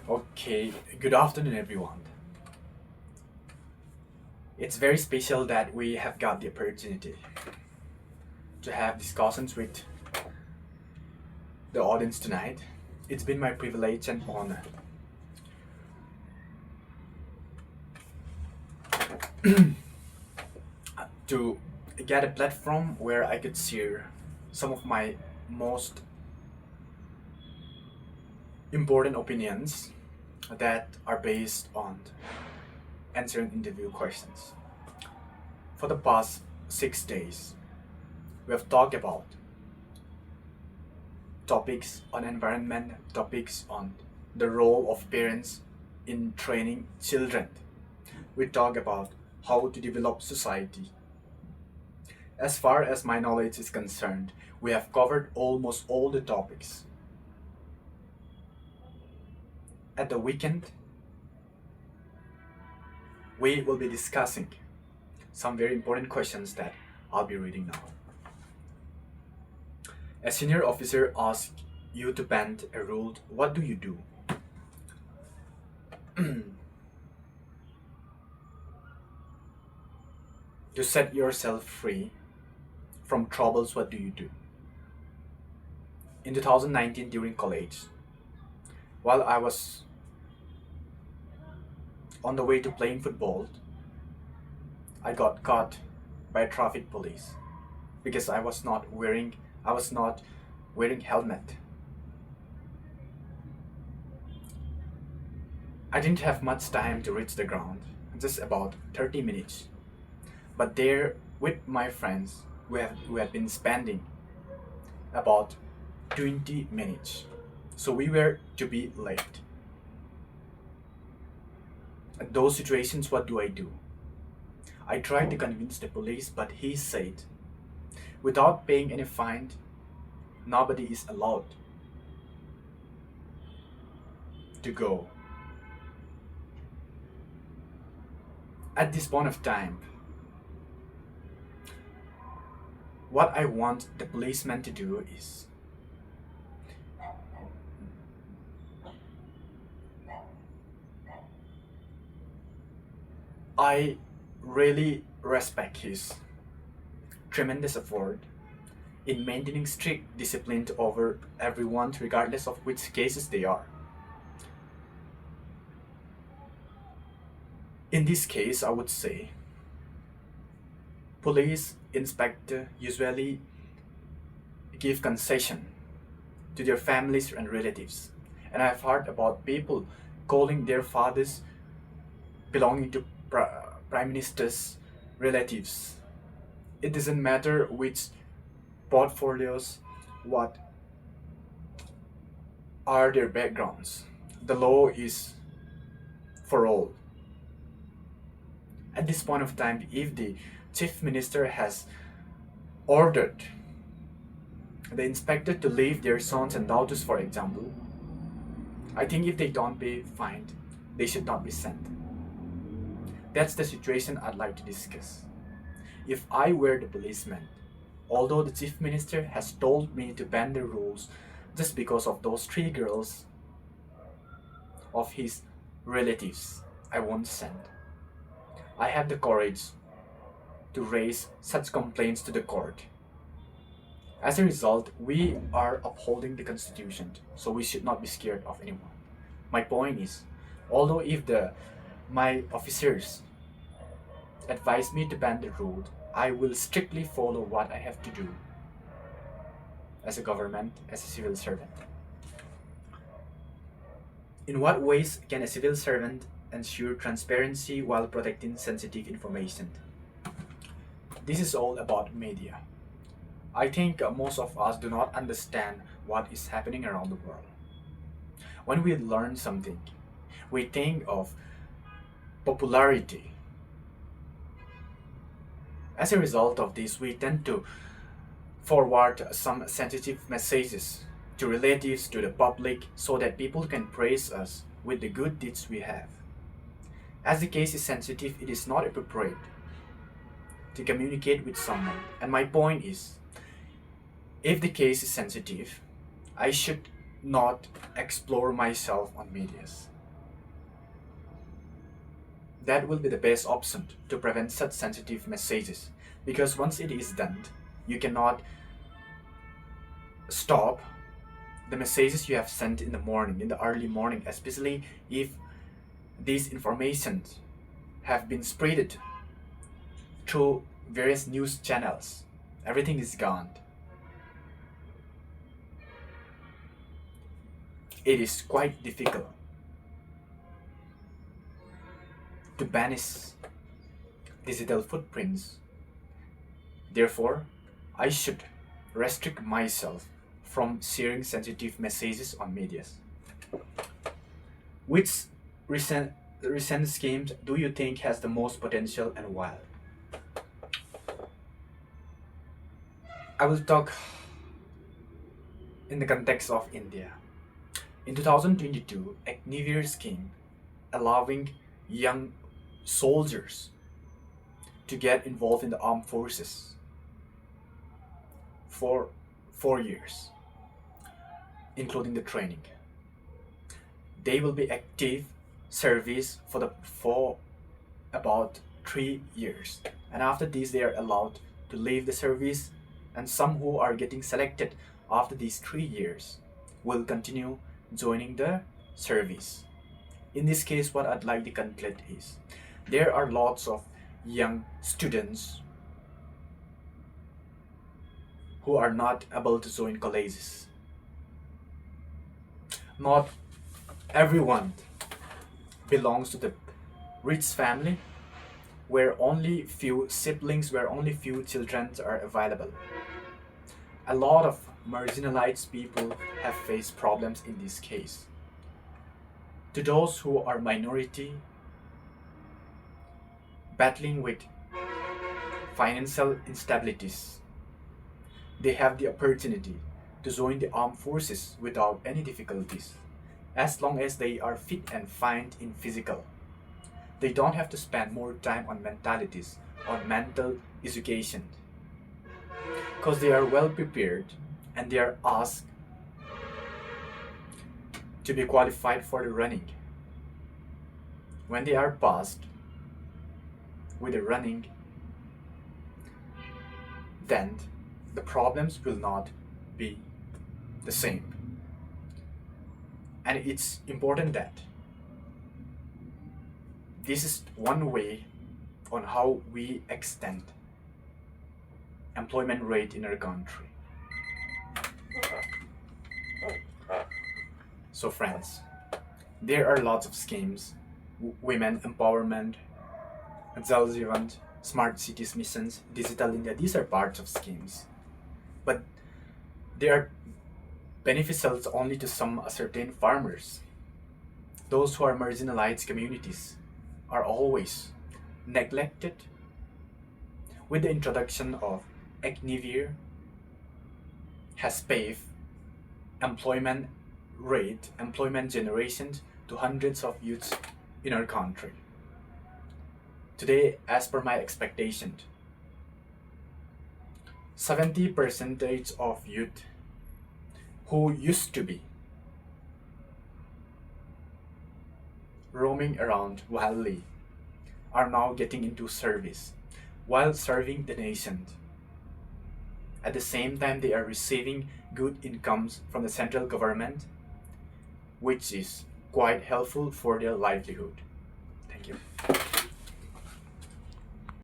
Okay, good afternoon, everyone. It's very special that we have got the opportunity to have discussions with the audience tonight. It's been my privilege and honor to get a platform where I could share some of my most important opinions that are based on answering interview questions. For the past 6 days, we have talked about topics on environment, topics on the role of parents in training children. We talk about how to develop society. As far as my knowledge is concerned, we have covered almost all the topics. At the weekend, we will be discussing some very important questions that I'll be reading now. A senior officer asks you to bend a rule. What do you do? To set yourself free from troubles, what do you do? In 2019, during college, while I was on the way to playing football, I got caught by traffic police because I was not wearing helmet. I didn't have much time to reach the ground, just about 30 minutes. But there, with my friends, we had been spending about 20 minutes. So we were to be late. At those situations, what do? I tried to convince the police, but he said, without paying any fine, nobody is allowed to go. At this point of time, what I want the policeman to do is I really respect his tremendous effort in maintaining strict discipline over everyone, regardless of which cases they are. In this case, I would say police inspector usually give concession to their families and relatives. And I've heard about people calling their fathers belonging to prime minister's relatives. It doesn't matter which portfolios, what are their backgrounds. The law is for all. At this point of time, if the chief minister has ordered the inspector to leave their sons and daughters, for example, I think if they don't pay fine, they should not be sent. That's the situation I'd like to discuss. If I were the policeman, although the chief minister has told me to bend the rules just because of those three girls of his relatives, I won't send. I have the courage to raise such complaints to the court. As a result, we are upholding the constitution, so we should not be scared of anyone. My point is, although if the my officers advise me to bend the rule, I will strictly follow what I have to do as a government, as a civil servant. In what ways can a civil servant ensure transparency while protecting sensitive information? This is all about media. I think most of us do not understand what is happening around the world. When we learn something, we think of popularity. As a result of this, we tend to forward some sensitive messages to relatives, to the public, so that people can praise us with the good deeds we have. As the case is sensitive, it is not appropriate to communicate with someone. And my point is, if the case is sensitive, I should not explore myself on medias. That will be the best option to prevent such sensitive messages, because once it is done, you cannot stop the messages you have sent in the morning, in the early morning, especially if these informations have been spreaded through various news channels. Everything is gone. It is quite difficult to banish digital footprints. Therefore, I should restrict myself from sharing sensitive messages on medias. Which recent schemes do you think has the most potential and why? I will talk in the context of India. In 2022, Agniveer scheme allowing young soldiers to get involved in the armed forces for 4 years, including the training. They will be active service for about 3 years, and after this they are allowed to leave the service, and some who are getting selected after these 3 years will continue joining the service. In this case, what I'd like to conclude is there are lots of young students who are not able to join colleges. Not everyone belongs to the rich family where only few siblings, where only few children are available. A lot of marginalized people have faced problems in this case. To those who are minority, battling with financial instabilities, they have the opportunity to join the armed forces without any difficulties, as long as they are fit and fine in physical. They don't have to spend more time on mentalities, on mental education, because they are well prepared and they are asked to be qualified for the running. When they are passed with the running, then the problems will not be the same. And it's important that this is one way on how we extend employment rate in our country. So friends, there are lots of schemes, women empowerment, Jal Jeevan, smart cities missions, digital India, these are parts of schemes. But they are beneficial only to some certain farmers. Those who are marginalized communities are always neglected. With the introduction of Agniveer has paved employment rate, employment generation to hundreds of youths in our country. Today, as per my expectation, 70% of youth who used to be roaming around wildly are now getting into service while serving the nation. At the same time, they are receiving good incomes from the central government, which is quite helpful for their livelihood. Thank you.